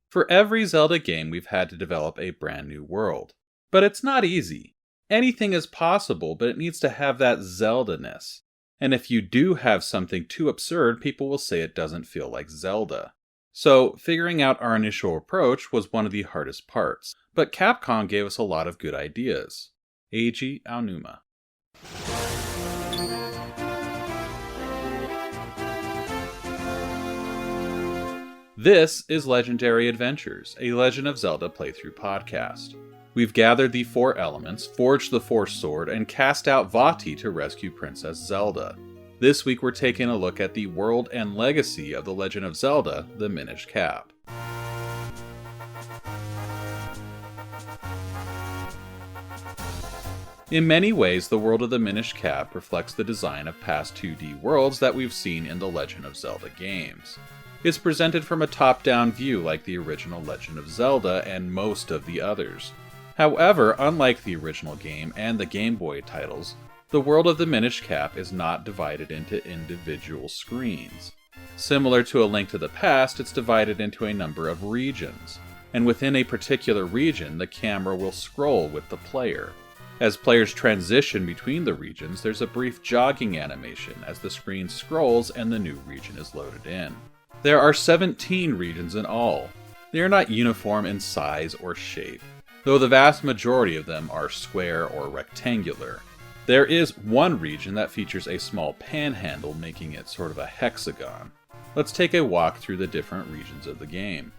For every Zelda game, we've had to develop a brand new world. But it's not easy. Anything is possible, but it needs to have that Zelda-ness. And if you do have something too absurd, people will say it doesn't feel like Zelda. So, figuring out our initial approach was one of the hardest parts. But Capcom gave us a lot of good ideas. Eiji Aonuma. This is Legendary Adventures, a Legend of Zelda playthrough podcast. We've gathered the 4 elements, forged the Force Sword, and cast out Vati to rescue Princess Zelda. This week we're taking a look at the world and legacy of The Legend of Zelda, the Minish Cap. In many ways, the world of the Minish Cap reflects the design of past 2D worlds that we've seen in the Legend of Zelda games. It's presented from a top-down view like the original Legend of Zelda and most of the others. However, unlike the original game and the Game Boy titles, the world of the Minish Cap is not divided into individual screens. Similar to A Link to the Past, it's divided into a number of regions, and within a particular region, the camera will scroll with the player. As players transition between the regions, there's a brief jogging animation as the screen scrolls and the new region is loaded in. There are 17 regions in all. They are not uniform in size or shape, though the vast majority of them are square or rectangular. There is one region that features a small panhandle, making it sort of a hexagon. Let's take a walk through the different regions of the game.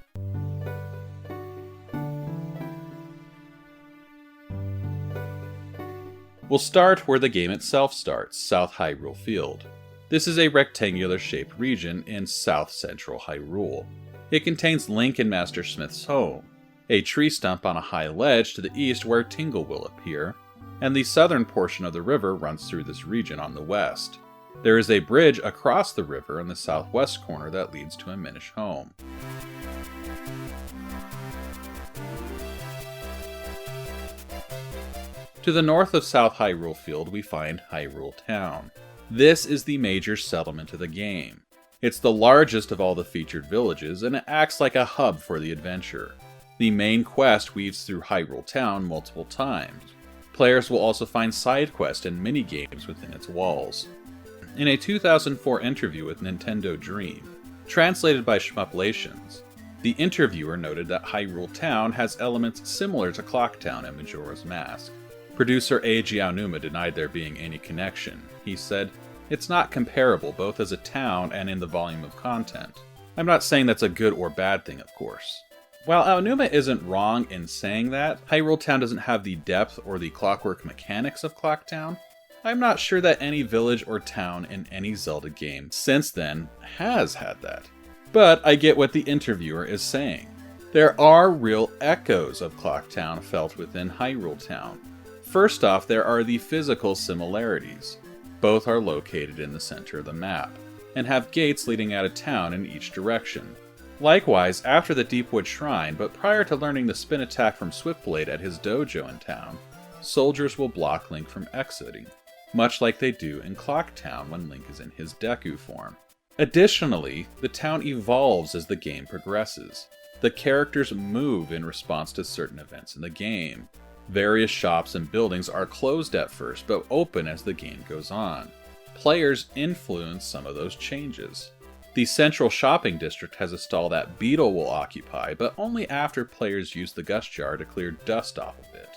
We'll start where the game itself starts, South Hyrule Field. This is a rectangular-shaped region in south-central Hyrule. It contains Link and Master Smith's home, a tree stump on a high ledge to the east where Tingle will appear, and the southern portion of the river runs through this region on the west. There is a bridge across the river in the southwest corner that leads to a Minish home. To the north of South Hyrule Field, we find Hyrule Town. This is the major settlement of the game. It's the largest of all the featured villages, and it acts like a hub for the adventure. The main quest weaves through Hyrule Town multiple times. Players will also find side quests and mini-games within its walls. In a 2004 interview with Nintendo Dream, translated by Shmuplations, the interviewer noted that Hyrule Town has elements similar to Clock Town and Majora's Mask. Producer Eiji Aonuma denied there being any connection. He said, "It's not comparable both as a town and in the volume of content." I'm not saying that's a good or bad thing, of course. While Aonuma isn't wrong in saying that, Hyrule Town doesn't have the depth or the clockwork mechanics of Clock Town. I'm not sure that any village or town in any Zelda game since then has had that. But I get what the interviewer is saying. There are real echoes of Clock Town felt within Hyrule Town. First off, there are the physical similarities. Both are located in the center of the map, and have gates leading out of town in each direction. Likewise, after the Deepwood Shrine, but prior to learning the spin attack from Swiftblade at his dojo in town, soldiers will block Link from exiting, much like they do in Clock Town when Link is in his Deku form. Additionally, the town evolves as the game progresses. The characters move in response to certain events in the game. Various shops and buildings are closed at first, but open as the game goes on. Players influence some of those changes. The central shopping district has a stall that Beetle will occupy, but only after players use the Gust Jar to clear dust off of it.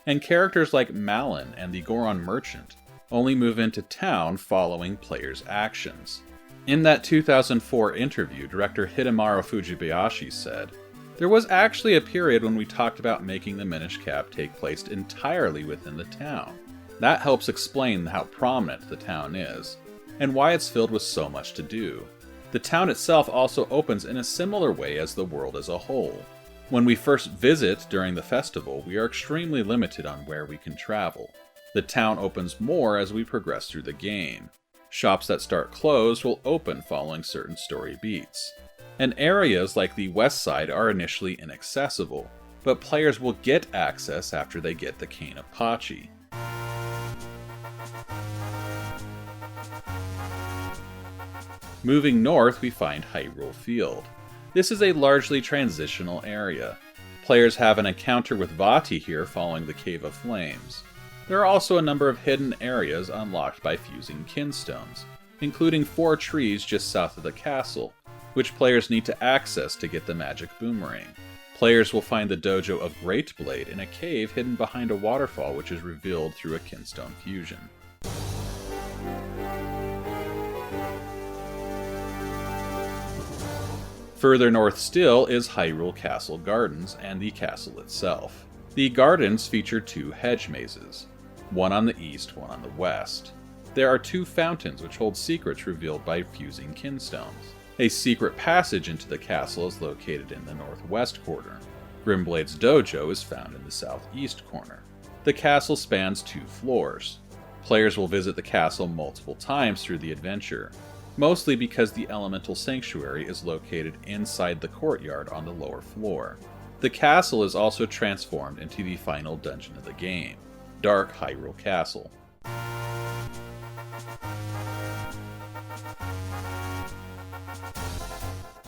And characters like Malon and the Goron Merchant only move into town following players' actions. In that 2004 interview, director Hidemaru Fujibayashi said, "There was actually a period when we talked about making the Minish Cap take place entirely within the town. That helps explain how prominent the town is, and why it's filled with so much to do. The town itself also opens in a similar way as the world as a whole. When we first visit during the festival, we are extremely limited on where we can travel. The town opens more as we progress through the game. Shops that start closed will open following certain story beats. And areas like the west side are initially inaccessible, but players will get access after they get the Cane of Pachi." Moving north, we find Hyrule Field. This is a largely transitional area. Players have an encounter with Vati here following the Cave of Flames. There are also a number of hidden areas unlocked by fusing kinstones, including 4 trees just south of the castle, which players need to access to get the magic boomerang. Players will find the dojo of Great Blade in a cave hidden behind a waterfall which is revealed through a kinstone fusion. Further north still is Hyrule Castle Gardens and the castle itself. The gardens feature 2 hedge mazes, one on the east, one on the west. There are 2 fountains which hold secrets revealed by fusing kinstones. A secret passage into the castle is located in the northwest corner. Grimblade's dojo is found in the southeast corner. The castle spans 2 floors. Players will visit the castle multiple times through the adventure, mostly because the elemental sanctuary is located inside the courtyard on the lower floor. The castle is also transformed into the final dungeon of the game, Dark Hyrule Castle.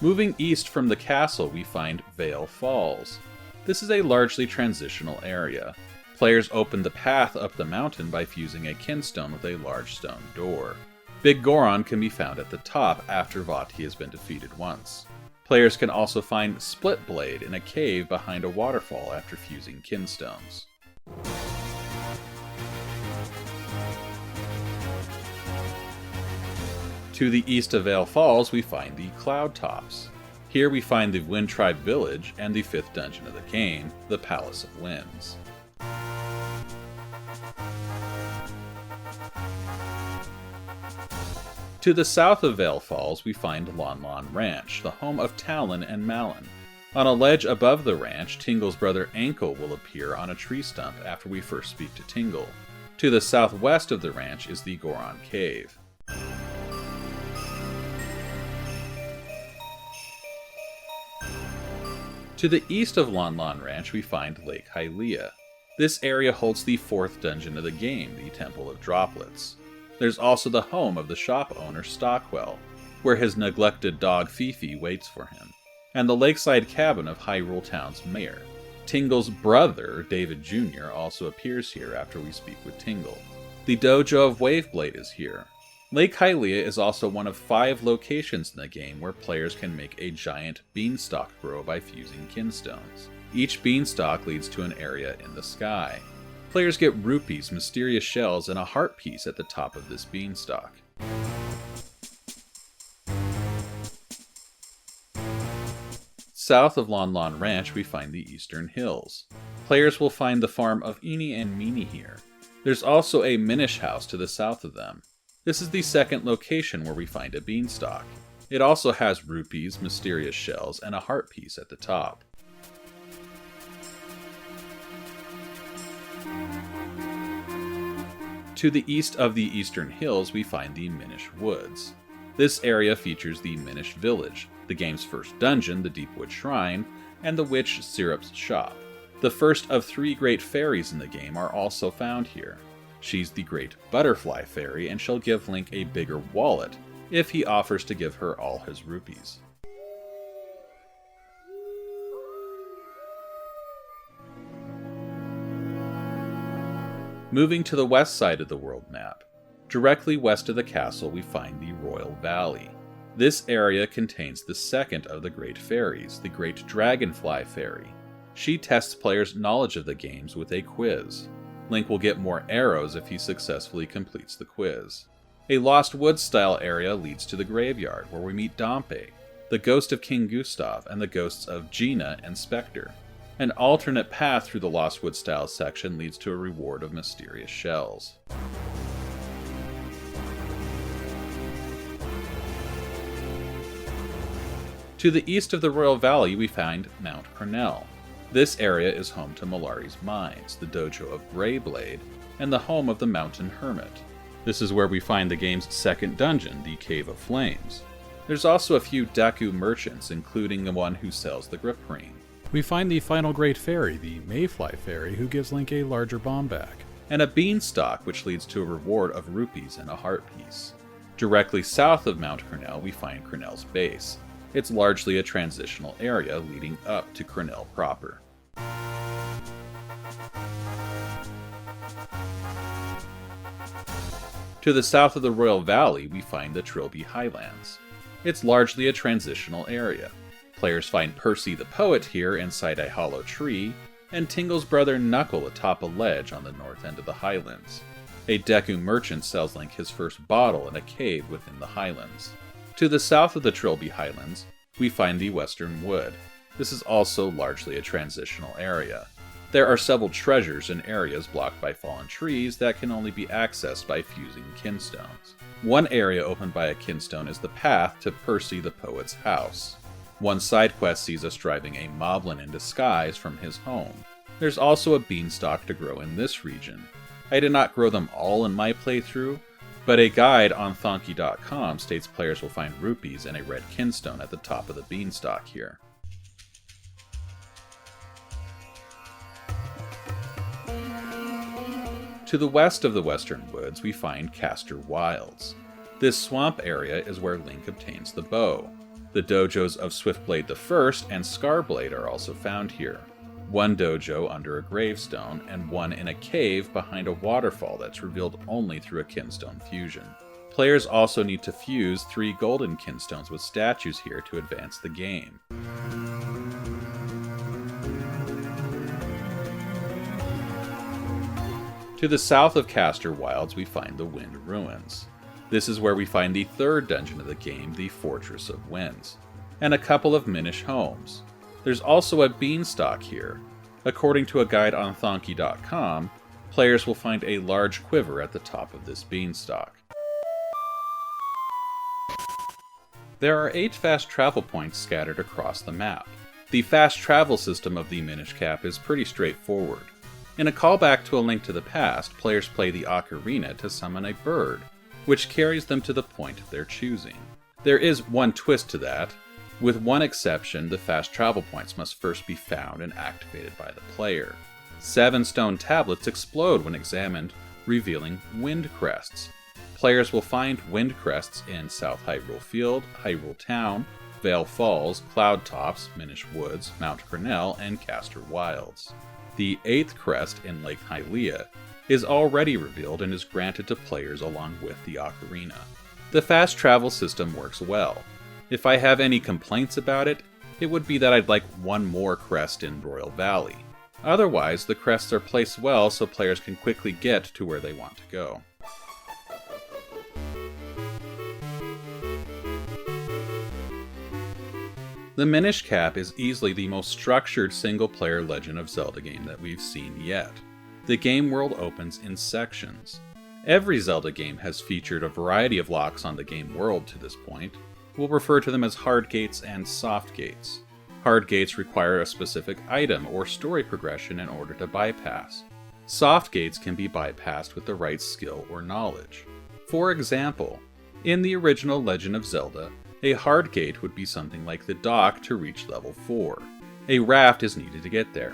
Moving east from the castle, we find Vale Falls. This is a largely transitional area. Players open the path up the mountain by fusing a kinstone with a large stone door. Big Goron can be found at the top after Vati has been defeated once. Players can also find Split Blade in a cave behind a waterfall after fusing kinstones. To the east of Vale Falls, we find the Cloud Tops. Here we find the Wind Tribe Village and the 5th dungeon of the game, the Palace of Winds. To the south of Vale Falls, we find Talon Ranch, the home of Talon and Malon. On a ledge above the ranch, Tingle's brother Ankle will appear on a tree stump after we first speak to Tingle. To the southwest of the ranch is the Goron Cave. To the east of Talon Ranch, we find Lake Hylia. This area holds the 4th dungeon of the game, the Temple of Droplets. There's also the home of the shop owner Stockwell, where his neglected dog Fifi waits for him, and the lakeside cabin of Hyrule Town's mayor. Tingle's brother, David Jr., also appears here after we speak with Tingle. The dojo of Waveblade is here. Lake Hylia is also one of 5 locations in the game where players can make a giant beanstalk grow by fusing kinstones. Each beanstalk leads to an area in the sky. Players get rupees, mysterious shells, and a heart piece at the top of this beanstalk. South of Talon Ranch, we find the Eastern Hills. Players will find the farm of Eenie and Meanie here. There's also a Minish house to the south of them. This is the 2nd location where we find a beanstalk. It also has rupees, mysterious shells, and a heart piece at the top. To the east of the Eastern Hills, we find the Minish Woods. This area features the Minish Village, the game's first dungeon, the Deepwood Shrine, and the Witch Syrup's Shop. The first of 3 great fairies in the game are also found here. She's the Great Butterfly Fairy, and she'll give Link a bigger wallet if he offers to give her all his rupees. Moving to the west side of the world map, directly west of the castle we find the Royal Valley. This area contains the 2nd of the Great Fairies, the Great Dragonfly Fairy. She tests players' knowledge of the games with a quiz. Link will get more arrows if he successfully completes the quiz. A Lost Woods-style area leads to the graveyard, where we meet Dompe, the ghost of King Gustav, and the ghosts of Gina and Spectre. An alternate path through the Lost Woods-style section leads to a reward of mysterious shells. To the east of the Royal Valley, we find Mount Krenell. This area is home to Malari's Mines, the dojo of Greyblade, and the home of the Mountain Hermit. This is where we find the game's 2nd dungeon, the Cave of Flames. There's also a few Deku merchants, including the one who sells the grip ring. We find the final great fairy, the Mayfly Fairy, who gives Link a larger bomb back. And a beanstalk, which leads to a reward of rupees and a heart piece. Directly south of Mount Krenell, we find Krenell's base. It's largely a transitional area leading up to Krenell proper. To the south of the Royal Valley, we find the Triloby Highlands. It's largely a transitional area. Players find Percy the Poet here inside a hollow tree, and Tingle's brother Knuckle atop a ledge on the north end of the Highlands. A Deku merchant sells Link his first bottle in a cave within the Highlands. To the south of the Triloby Highlands, we find the Western Wood. This is also largely a transitional area. There are several treasures in areas blocked by fallen trees that can only be accessed by fusing kinstones. One area opened by a kinstone is the path to Percy the Poet's house. One side quest sees us driving a moblin in disguise from his home. There's also a beanstalk to grow in this region. I did not grow them all in my playthrough, but a guide on Thonky.com states players will find rupees and a red kinstone at the top of the beanstalk here. To the west of the Western Woods, we find Castor Wilds. This swamp area is where Link obtains the bow. The dojos of Swiftblade I and Scarblade are also found here. One dojo under a gravestone, and one in a cave behind a waterfall that's revealed only through a kinstone fusion. Players also need to fuse 3 golden kinstones with statues here to advance the game. To the south of Castor Wilds, we find the Wind Ruins. This is where we find the third dungeon of the game, the Fortress of Winds, and a couple of Minish homes. There's also a beanstalk here. According to a guide on Thonky.com, players will find a large quiver at the top of this beanstalk. There are 8 fast travel points scattered across the map. The fast travel system of the Minish Cap is pretty straightforward. In a callback to A Link to the Past, players play the ocarina to summon a bird, which carries them to the point of their choosing. There is one twist to that. With one exception, the fast travel points must first be found and activated by the player. 7 stone tablets explode when examined, revealing wind crests. Players will find wind crests in South Hyrule Field, Hyrule Town, Vale Falls, Cloud Tops, Minish Woods, Mount Krenell, and Castor Wilds. The 8th crest in Lake Hylia is already revealed and is granted to players along with the ocarina. The fast travel system works well. If I have any complaints about it, it would be that I'd like one more crest in Royal Valley. Otherwise, the crests are placed well so players can quickly get to where they want to go. The Minish Cap is easily the most structured single-player Legend of Zelda game that we've seen yet. The game world opens in sections. Every Zelda game has featured a variety of locks on the game world to this point. We'll refer to them as hard gates and soft gates. Hard gates require a specific item or story progression in order to bypass. Soft gates can be bypassed with the right skill or knowledge. For example, in the original Legend of Zelda, a hard gate would be something like the dock to reach level 4. A raft is needed to get there,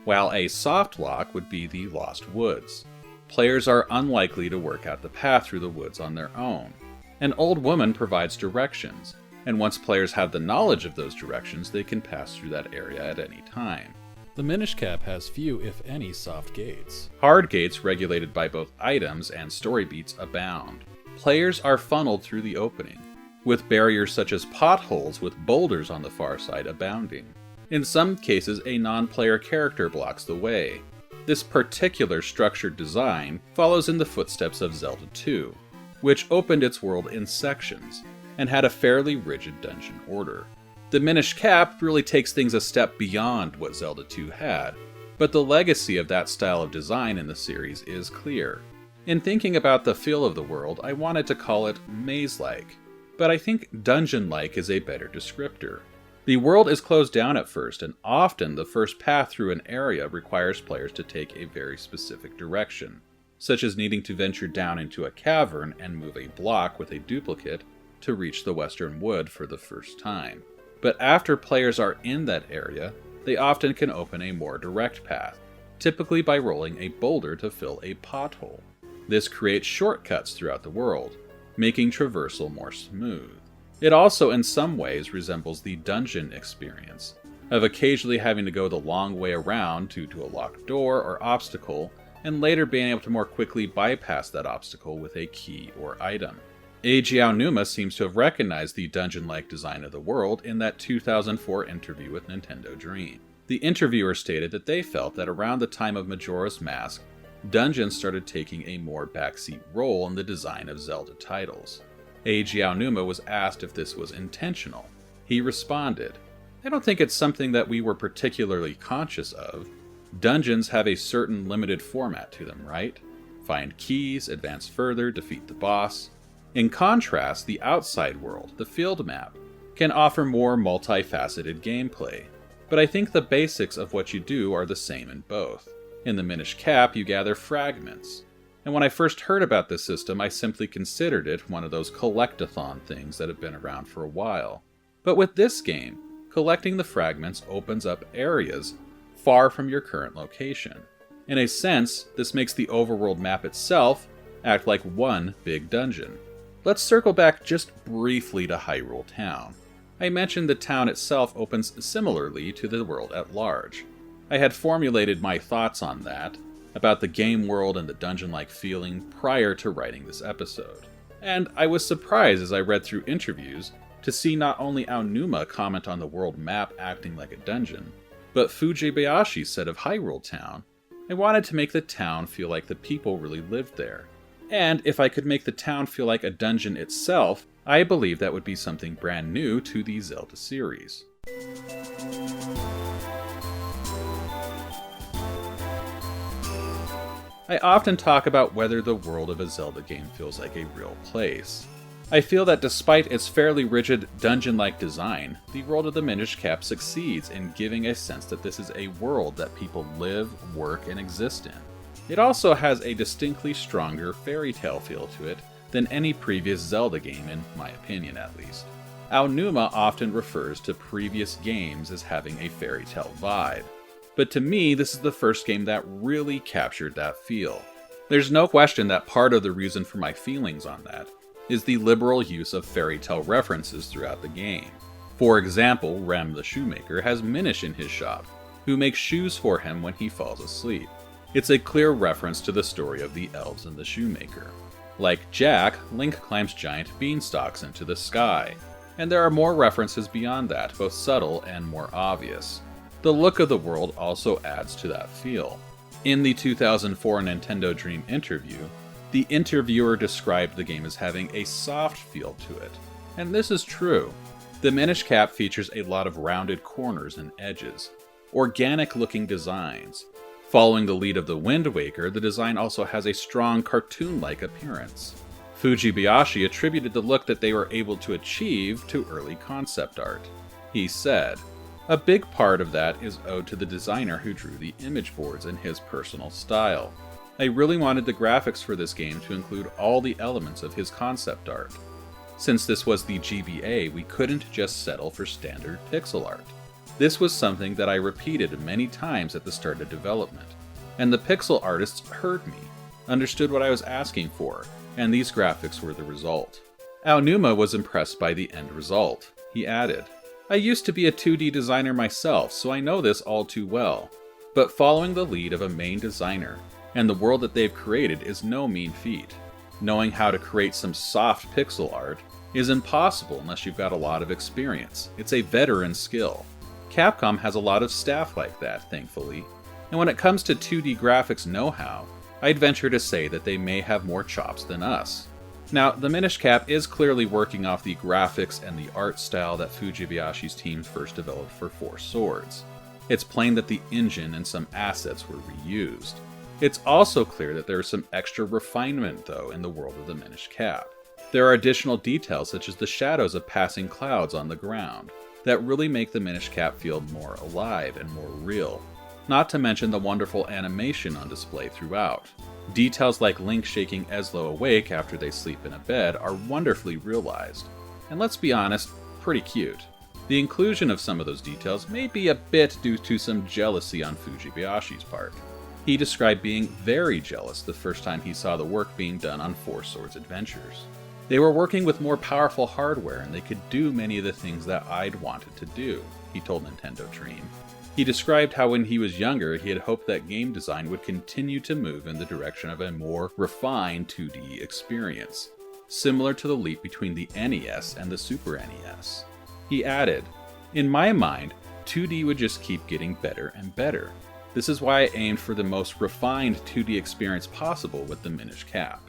while a soft lock would be the Lost Woods. Players are unlikely to work out the path through the woods on their own. An old woman provides directions, and once players have the knowledge of those directions, they can pass through that area at any time. The Minish Cap has few, if any, soft gates. Hard gates, regulated by both items and story beats, abound. Players are funneled through the opening, with barriers such as potholes with boulders on the far side abounding. In some cases, a non-player character blocks the way. This particular structured design follows in the footsteps of Zelda 2, which opened its world in sections, and had a fairly rigid dungeon order. The Minish Cap really takes things a step beyond what Zelda 2 had, but the legacy of that style of design in the series is clear. In thinking about the feel of the world, I wanted to call it maze-like, but I think dungeon-like is a better descriptor. The world is closed down at first, and often the first path through an area requires players to take a very specific direction, such as needing to venture down into a cavern and move a block with a duplicate to reach the Western Wood for the first time. But after players are in that area, they often can open a more direct path, typically by rolling a boulder to fill a pothole. This creates shortcuts throughout the world, making traversal more smooth. It also in some ways resembles the dungeon experience, of occasionally having to go the long way around due to a locked door or obstacle, and later being able to more quickly bypass that obstacle with a key or item. Eiji Aonuma seems to have recognized the dungeon-like design of the world in that 2004 interview with Nintendo Dream. The interviewer stated that they felt that around the time of Majora's Mask, dungeons started taking a more backseat role in the design of Zelda titles. Eiji Aonuma was asked if this was intentional. He responded, "I don't think it's something that we were particularly conscious of. Dungeons have a certain limited format to them, right? Find keys, advance further, defeat the boss. In contrast, the outside world, the field map, can offer more multifaceted gameplay. But I think the basics of what you do are the same in both. In the Minish Cap, you gather fragments. And when I first heard about this system, I simply considered it one of those collect-a-thon things that have been around for a while. But with this game, collecting the fragments opens up areas far from your current location. In a sense, this makes the overworld map itself act like one big dungeon." Let's circle back just briefly to Hyrule Town. I mentioned the town itself opens similarly to the world at large. I had formulated my thoughts on that, about the game world and the dungeon-like feeling prior to writing this episode. And I was surprised as I read through interviews to see not only Aonuma comment on the world map acting like a dungeon, but Fujibayashi said of Hyrule Town, "I wanted to make the town feel like the people really lived there. And if I could make the town feel like a dungeon itself, I believe that would be something brand new to the Zelda series." I often talk about whether the world of a Zelda game feels like a real place. I feel that despite its fairly rigid dungeon-like design, the world of the Minish Cap succeeds in giving a sense that this is a world that people live, work, and exist in. It also has a distinctly stronger fairy tale feel to it than any previous Zelda game, in my opinion at least. Aonuma often refers to previous games as having a fairy tale vibe, but to me this is the first game that really captured that feel. There's no question that part of the reason for my feelings on that is the liberal use of fairy tale references throughout the game. For example, Rem the shoemaker has Minish in his shop, who makes shoes for him when he falls asleep. It's a clear reference to the story of the elves and the shoemaker. Like Jack, Link climbs giant beanstalks into the sky, and there are more references beyond that, both subtle and more obvious. The look of the world also adds to that feel. In the 2004 Nintendo Dream interview, the interviewer described the game as having a soft feel to it, and this is true. The Minish Cap features a lot of rounded corners and edges, organic-looking designs. Following the lead of the Wind Waker, the design also has a strong cartoon-like appearance. Fujibayashi attributed the look that they were able to achieve to early concept art. He said, "A big part of that is owed to the designer who drew the image boards in his personal style. I really wanted the graphics for this game to include all the elements of his concept art. Since this was the GBA, we couldn't just settle for standard pixel art. This was something that I repeated many times at the start of development, and the pixel artists heard me, understood what I was asking for, and these graphics were the result." Aonuma was impressed by the end result. He added, "I used to be a 2D designer myself, so I know this all too well. But following the lead of a main designer, and the world that they've created is no mean feat. Knowing how to create some soft pixel art is impossible unless you've got a lot of experience. It's a veteran skill. Capcom has a lot of staff like that, thankfully, and when it comes to 2D graphics know-how, I'd venture to say that they may have more chops than us." Now, the Minish Cap is clearly working off the graphics and the art style that Fujibayashi's team first developed for Four Swords. It's plain that the engine and some assets were reused. It's also clear that there is some extra refinement, though, in the world of the Minish Cap. There are additional details such as the shadows of passing clouds on the ground that really make the Minish Cap feel more alive and more real, not to mention the wonderful animation on display throughout. Details like Link shaking Eslo awake after they sleep in a bed are wonderfully realized, and let's be honest, pretty cute. The inclusion of some of those details may be a bit due to some jealousy on Fujibayashi's part. He described being very jealous the first time he saw the work being done on Four Swords Adventures. They were working with more powerful hardware and they could do many of the things that I'd wanted to do, he told Nintendo Dream. He described how when he was younger, he had hoped that game design would continue to move in the direction of a more refined 2D experience, similar to the leap between the NES and the Super NES. He added, "In my mind, 2D would just keep getting better and better. This is why I aimed for the most refined 2D experience possible with the Minish Cap."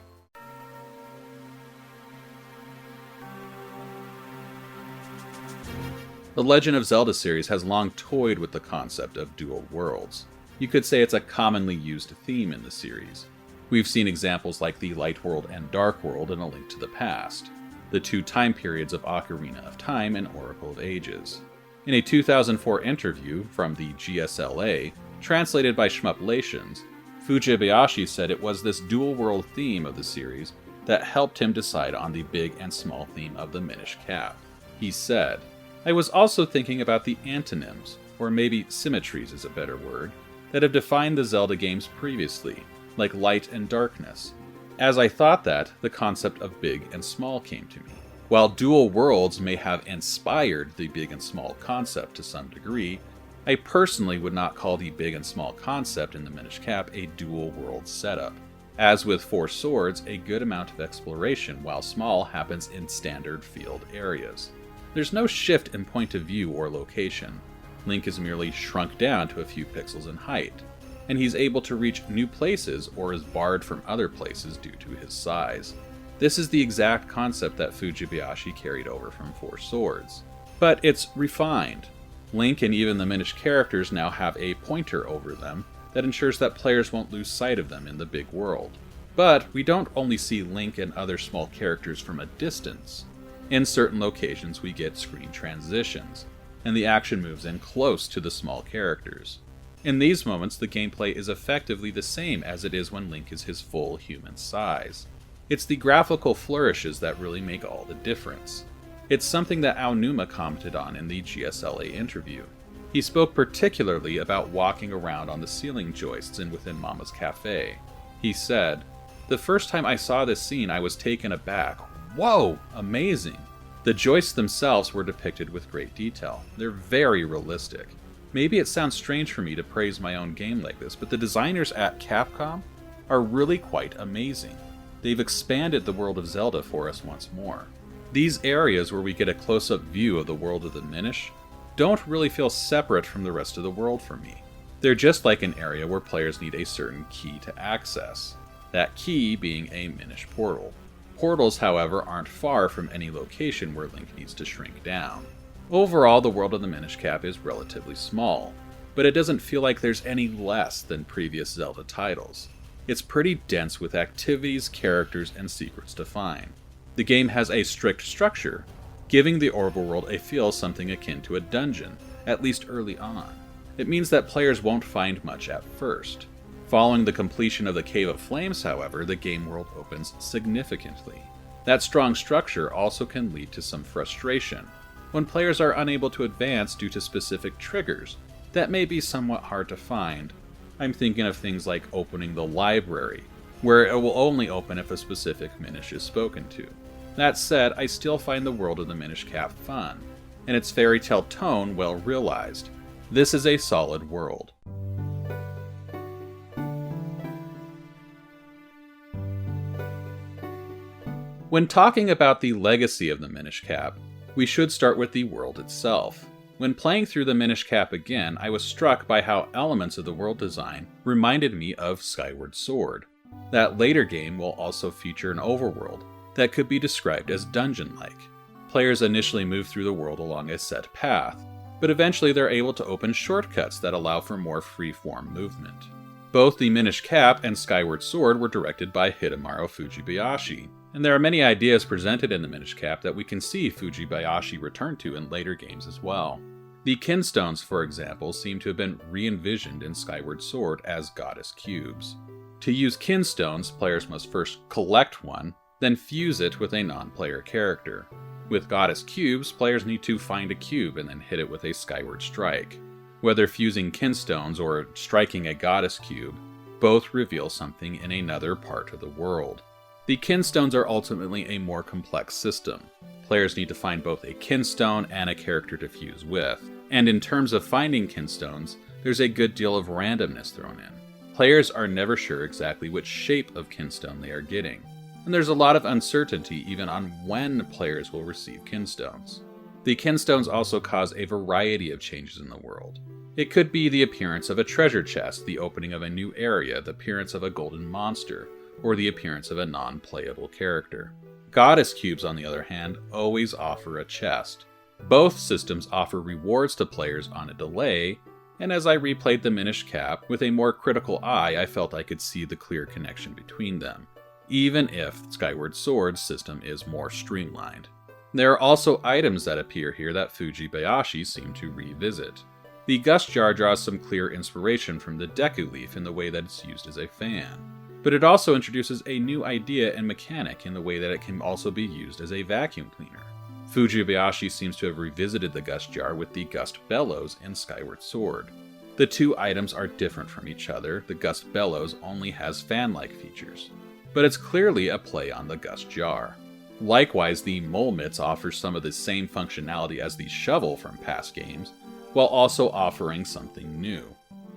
The Legend of Zelda series has long toyed with the concept of dual worlds. You could say it's a commonly used theme in the series. We've seen examples like the Light World and Dark World in A Link to the Past, the two time periods of Ocarina of Time and Oracle of Ages. In a 2004 interview from the GSLA, translated by Shmuplations, Fujibayashi said it was this dual world theme of the series that helped him decide on the big and small theme of the Minish Cap. He said, "I was also thinking about the antonyms, or maybe symmetries is a better word, that have defined the Zelda games previously, like light and darkness. As I thought that, the concept of big and small came to me. While dual worlds may have inspired the big and small concept to some degree, I personally would not call the big and small concept in the Minish Cap a dual world setup. As with Four Swords, a good amount of exploration, while small, happens in standard field areas. There's no shift in point of view or location. Link is merely shrunk down to a few pixels in height, and he's able to reach new places or is barred from other places due to his size. This is the exact concept that Fujibayashi carried over from Four Swords. But it's refined. Link and even the Minish characters now have a pointer over them that ensures that players won't lose sight of them in the big world. But we don't only see Link and other small characters from a distance. In certain locations we get screen transitions, and the action moves in close to the small characters. In these moments, the gameplay is effectively the same as it is when Link is his full human size. It's the graphical flourishes that really make all the difference. It's something that Aonuma commented on in the GSLA interview. He spoke particularly about walking around on the ceiling joists in Within Mama's Cafe. He said, "The first time I saw this scene, I was taken aback. Whoa, amazing! The joists themselves were depicted with great detail. They're very realistic. Maybe it sounds strange for me to praise my own game like this, but the designers at Capcom are really quite amazing. They've expanded the world of Zelda for us once more. These areas where we get a close-up view of the world of the Minish don't really feel separate from the rest of the world for me. They're just like an area where players need a certain key to access, that key being a Minish portal. Portals, however, aren't far from any location where Link needs to shrink down. Overall, the world of the Minish Cap is relatively small, but it doesn't feel like there's any less than previous Zelda titles. It's pretty dense with activities, characters, and secrets to find. The game has a strict structure, giving the overworld a feel something akin to a dungeon, at least early on. It means that players won't find much at first. Following the completion of the Cave of Flames, however, the game world opens significantly. That strong structure also can lead to some frustration, when players are unable to advance due to specific triggers that may be somewhat hard to find. I'm thinking of things like opening the library, where it will only open if a specific Minish is spoken to. That said, I still find the world of the Minish Cap fun, and its fairy tale tone well realized. This is a solid world. When talking about the legacy of the Minish Cap, we should start with the world itself. When playing through the Minish Cap again, I was struck by how elements of the world design reminded me of Skyward Sword. That later game will also feature an overworld that could be described as dungeon-like. Players initially move through the world along a set path, but eventually they're able to open shortcuts that allow for more free-form movement. Both the Minish Cap and Skyward Sword were directed by Hidemaru Fujibayashi, and there are many ideas presented in the Minish Cap that we can see Fujibayashi return to in later games as well. The Kinstones, for example, seem to have been re-envisioned in Skyward Sword as goddess cubes. To use Kinstones, players must first collect one, then fuse it with a non-player character. With goddess cubes, players need to find a cube and then hit it with a Skyward Strike. Whether fusing Kinstones or striking a goddess cube, both reveal something in another part of the world. The kinstones are ultimately a more complex system. Players need to find both a kinstone and a character to fuse with, and in terms of finding kinstones, there's a good deal of randomness thrown in. Players are never sure exactly which shape of kinstone they are getting, and there's a lot of uncertainty even on when players will receive kinstones. The kinstones also cause a variety of changes in the world. It could be the appearance of a treasure chest, the opening of a new area, the appearance of a golden monster, or the appearance of a non-playable character. Goddess cubes, on the other hand, always offer a chest. Both systems offer rewards to players on a delay, and as I replayed the Minish Cap, with a more critical eye, I felt I could see the clear connection between them, even if Skyward Sword's system is more streamlined. There are also items that appear here that Fujibayashi seemed to revisit. The Gust Jar draws some clear inspiration from the Deku Leaf in the way that it's used as a fan, but it also introduces a new idea and mechanic in the way that it can also be used as a vacuum cleaner. Fujibayashi seems to have revisited the Gust Jar with the Gust Bellows in Skyward Sword. The two items are different from each other. The Gust Bellows only has fan-like features, but it's clearly a play on the Gust Jar. Likewise, the Mole Mitts offers some of the same functionality as the shovel from past games, while also offering something new.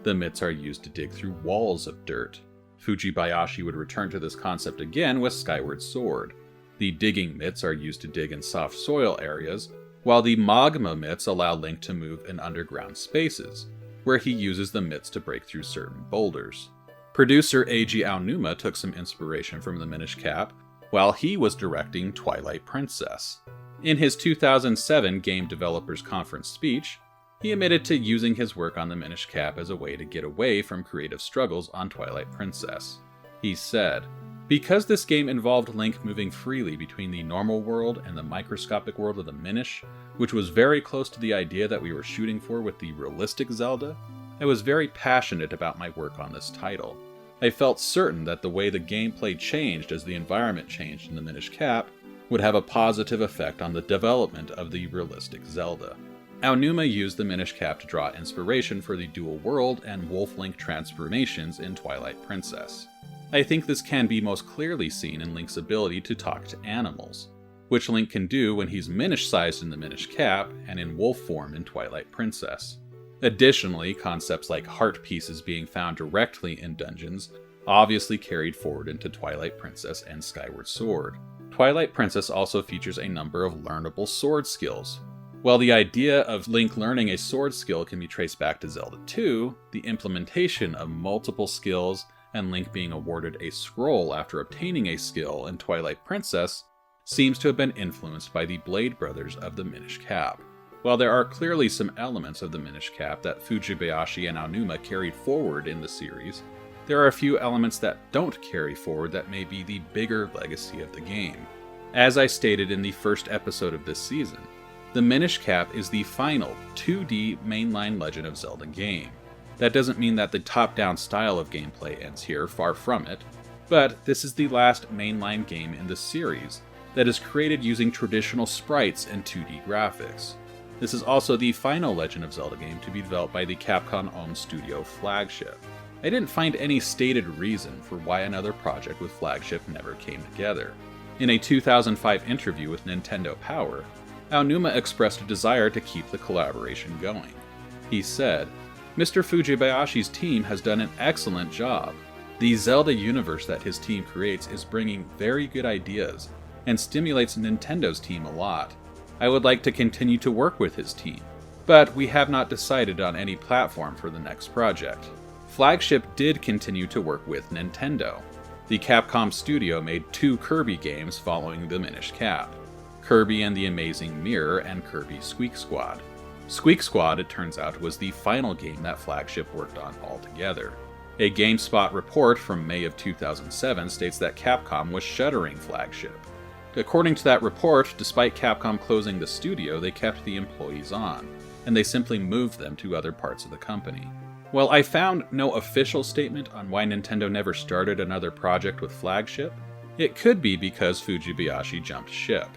The mitts are used to dig through walls of dirt. Fujibayashi would return to this concept again with Skyward Sword. The digging mitts are used to dig in soft soil areas, while the magma mitts allow Link to move in underground spaces, where he uses the mitts to break through certain boulders. Producer Eiji Aonuma took some inspiration from the Minish Cap while he was directing Twilight Princess. In his 2007 Game Developers Conference speech, he admitted to using his work on the Minish Cap as a way to get away from creative struggles on Twilight Princess. He said, "Because this game involved Link moving freely between the normal world and the microscopic world of the Minish, which was very close to the idea that we were shooting for with the realistic Zelda, I was very passionate about my work on this title. I felt certain that the way the gameplay changed as the environment changed in the Minish Cap would have a positive effect on the development of the realistic Zelda." Aonuma used the Minish Cap to draw inspiration for the Dual World and Wolf Link transformations in Twilight Princess. I think this can be most clearly seen in Link's ability to talk to animals, which Link can do when he's Minish-sized in the Minish Cap and in wolf form in Twilight Princess. Additionally, concepts like heart pieces being found directly in dungeons obviously carried forward into Twilight Princess and Skyward Sword. Twilight Princess also features a number of learnable sword skills. While the idea of Link learning a sword skill can be traced back to Zelda 2, the implementation of multiple skills and Link being awarded a scroll after obtaining a skill in Twilight Princess seems to have been influenced by the Blade Brothers of the Minish Cap. While there are clearly some elements of the Minish Cap that Fujibayashi and Aonuma carried forward in the series, there are a few elements that don't carry forward that may be the bigger legacy of the game. As I stated in the first episode of this season, the Minish Cap is the final 2D mainline Legend of Zelda game. That doesn't mean that the top-down style of gameplay ends here, far from it, but this is the last mainline game in the series that is created using traditional sprites and 2D graphics. This is also the final Legend of Zelda game to be developed by the Capcom-owned studio Flagship. I didn't find any stated reason for why another project with Flagship never came together. In a 2005 interview with Nintendo Power, Aonuma expressed a desire to keep the collaboration going. He said, "Mr. Fujibayashi's team has done an excellent job. The Zelda universe that his team creates is bringing very good ideas and stimulates Nintendo's team a lot. I would like to continue to work with his team, but we have not decided on any platform for the next project." Flagship did continue to work with Nintendo. The Capcom studio made 2 Kirby games following the Minish Cap: Kirby and the Amazing Mirror and Kirby Squeak Squad. Squeak Squad, it turns out, was the final game that Flagship worked on altogether. A GameSpot report from May of 2007 states that Capcom was shuttering Flagship. According to that report, despite Capcom closing the studio, they kept the employees on, and they simply moved them to other parts of the company. While I found no official statement on why Nintendo never started another project with Flagship, it could be because Fujibayashi jumped ship.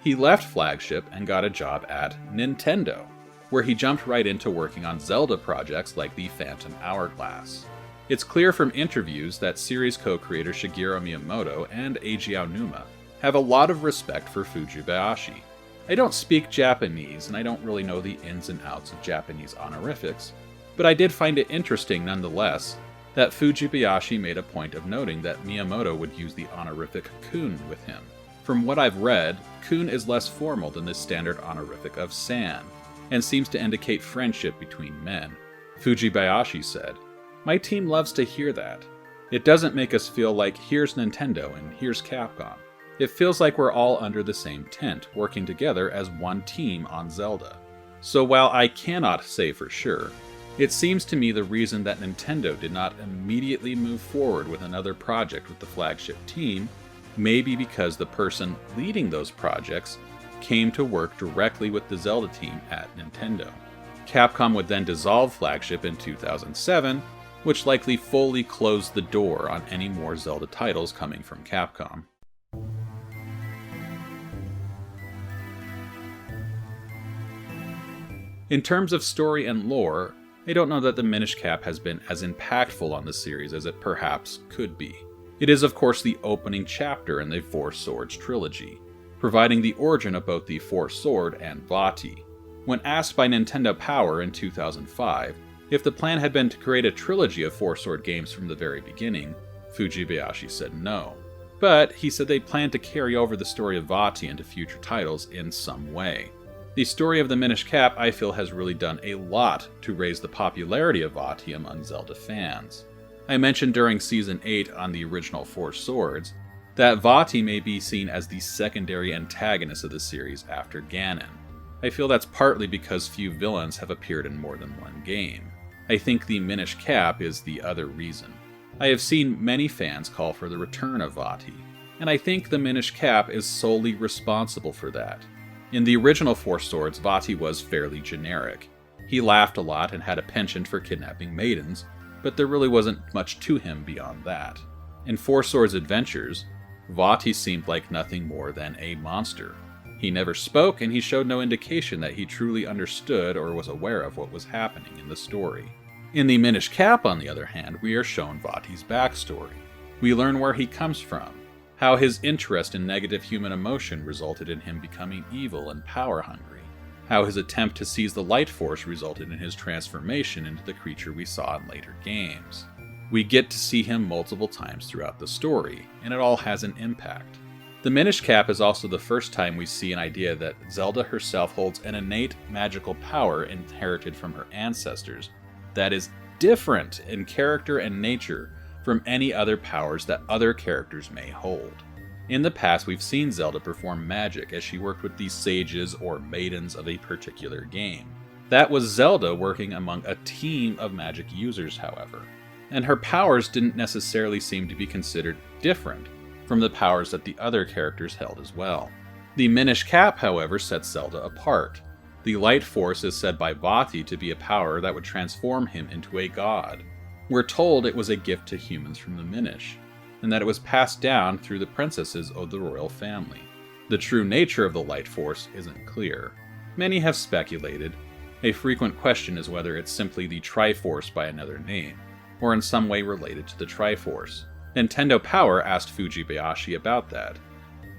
He left Flagship and got a job at Nintendo, where he jumped right into working on Zelda projects like the Phantom Hourglass. It's clear from interviews that series co-creator Shigeru Miyamoto and Eiji Aonuma have a lot of respect for Fujibayashi. I don't speak Japanese, and I don't really know the ins and outs of Japanese honorifics, but I did find it interesting nonetheless that Fujibayashi made a point of noting that Miyamoto would use the honorific Kun with him. From what I've read, Kun is less formal than the standard honorific of San, and seems to indicate friendship between men. Fujibayashi said, "My team loves to hear that. It doesn't make us feel like here's Nintendo and here's Capcom. It feels like we're all under the same tent, working together as one team on Zelda." So while I cannot say for sure, it seems to me the reason that Nintendo did not immediately move forward with another project with the flagship team may be because the person leading those projects came to work directly with the Zelda team at Nintendo. Capcom would then dissolve Flagship in 2007, which likely fully closed the door on any more Zelda titles coming from Capcom. In terms of story and lore, I don't know that the Minish Cap has been as impactful on the series as it perhaps could be. It is of course the opening chapter in the Four Swords trilogy, providing the origin of both the Four Sword and Vati. When asked by Nintendo Power in 2005 if the plan had been to create a trilogy of Four Sword games from the very beginning, Fujibayashi said no. But he said they planned to carry over the story of Vati into future titles in some way. The story of the Minish Cap, I feel, has really done a lot to raise the popularity of Vati among Zelda fans. I mentioned during Season 8 on the original Four Swords that Vati may be seen as the secondary antagonist of the series after Ganon. I feel that's partly because few villains have appeared in more than one game. I think the Minish Cap is the other reason. I have seen many fans call for the return of Vati, and I think the Minish Cap is solely responsible for that. In the original Four Swords, Vati was fairly generic. He laughed a lot and had a penchant for kidnapping maidens, but there really wasn't much to him beyond that. In Four Swords Adventures, Vati seemed like nothing more than a monster. He never spoke, and he showed no indication that he truly understood or was aware of what was happening in the story. In the Minish Cap, on the other hand, we are shown Vati's backstory. We learn where he comes from, how his interest in negative human emotion resulted in him becoming evil and power-hungry, how his attempt to seize the Light Force resulted in his transformation into the creature we saw in later games. We get to see him multiple times throughout the story, and it all has an impact. The Minish Cap is also the first time we see an idea that Zelda herself holds an innate magical power inherited from her ancestors that is different in character and nature from any other powers that other characters may hold. In the past, we've seen Zelda perform magic as she worked with the sages or maidens of a particular game. That was Zelda working among a team of magic users, however, and her powers didn't necessarily seem to be considered different from the powers that the other characters held as well. The Minish Cap, however, sets Zelda apart. The Light Force is said by Vati to be a power that would transform him into a god. We're told it was a gift to humans from the Minish, and that it was passed down through the princesses of the royal family. The true nature of the Light Force isn't clear. Many have speculated. A frequent question is whether it's simply the Triforce by another name, or in some way related to the Triforce. Nintendo Power asked Fujibayashi about that.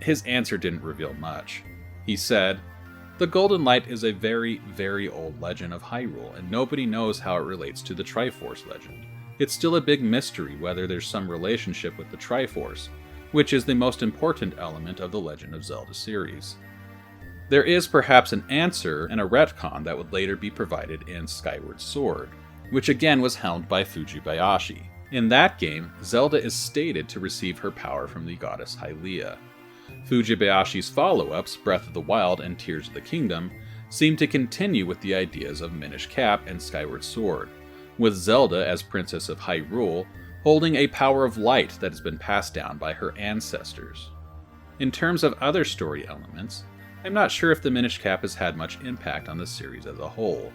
His answer didn't reveal much. He said, "The Golden Light is a very, very old legend of Hyrule, and nobody knows how it relates to the Triforce legend. It's still a big mystery whether there's some relationship with the Triforce, which is the most important element of the Legend of Zelda series. There is perhaps an answer and a retcon that would later be provided in Skyward Sword, which again was helmed by Fujibayashi. In that game, Zelda is stated to receive her power from the goddess Hylia. Fujibayashi's follow-ups, Breath of the Wild and Tears of the Kingdom, seem to continue with the ideas of Minish Cap and Skyward Sword, with Zelda as Princess of Hyrule holding a power of light that has been passed down by her ancestors. In terms of other story elements, I'm not sure if the Minish Cap has had much impact on the series as a whole.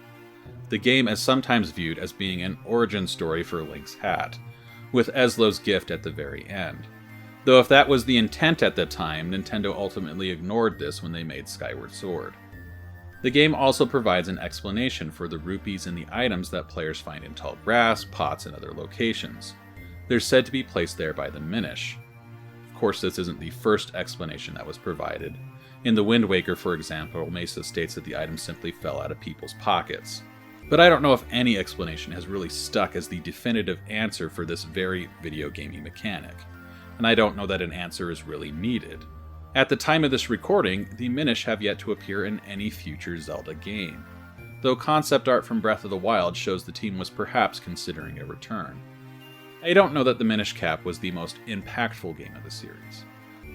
The game is sometimes viewed as being an origin story for Link's hat, with Eslow's gift at the very end. Though if that was the intent at the time, Nintendo ultimately ignored this when they made Skyward Sword. The game also provides an explanation for the rupees and the items that players find in tall grass, pots, and other locations. They're said to be placed there by the Minish. Of course, this isn't the first explanation that was provided. In the Wind Waker, for example, Mesa states that the items simply fell out of people's pockets. But I don't know if any explanation has really stuck as the definitive answer for this very video gaming mechanic. And I don't know that an answer is really needed. At the time of this recording, the Minish have yet to appear in any future Zelda game, though concept art from Breath of the Wild shows the team was perhaps considering a return. I don't know that the Minish Cap was the most impactful game of the series,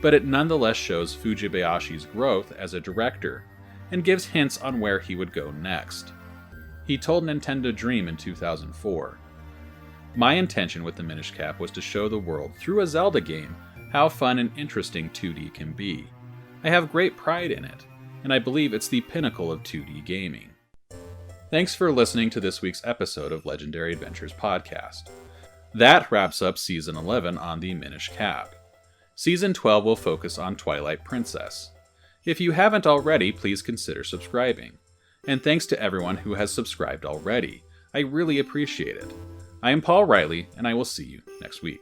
but it nonetheless shows Fujibayashi's growth as a director, and gives hints on where he would go next. He told Nintendo Dream in 2004, "My intention with the Minish Cap was to show the world, through a Zelda game, how fun and interesting 2D can be. I have great pride in it, and I believe it's the pinnacle of 2D gaming." Thanks for listening to this week's episode of Legendary Adventures Podcast. That wraps up Season 11 on the Minish Cap. Season 12 will focus on Twilight Princess. If you haven't already, please consider subscribing. And thanks to everyone who has subscribed already. I really appreciate it. I am Paul Riley, and I will see you next week.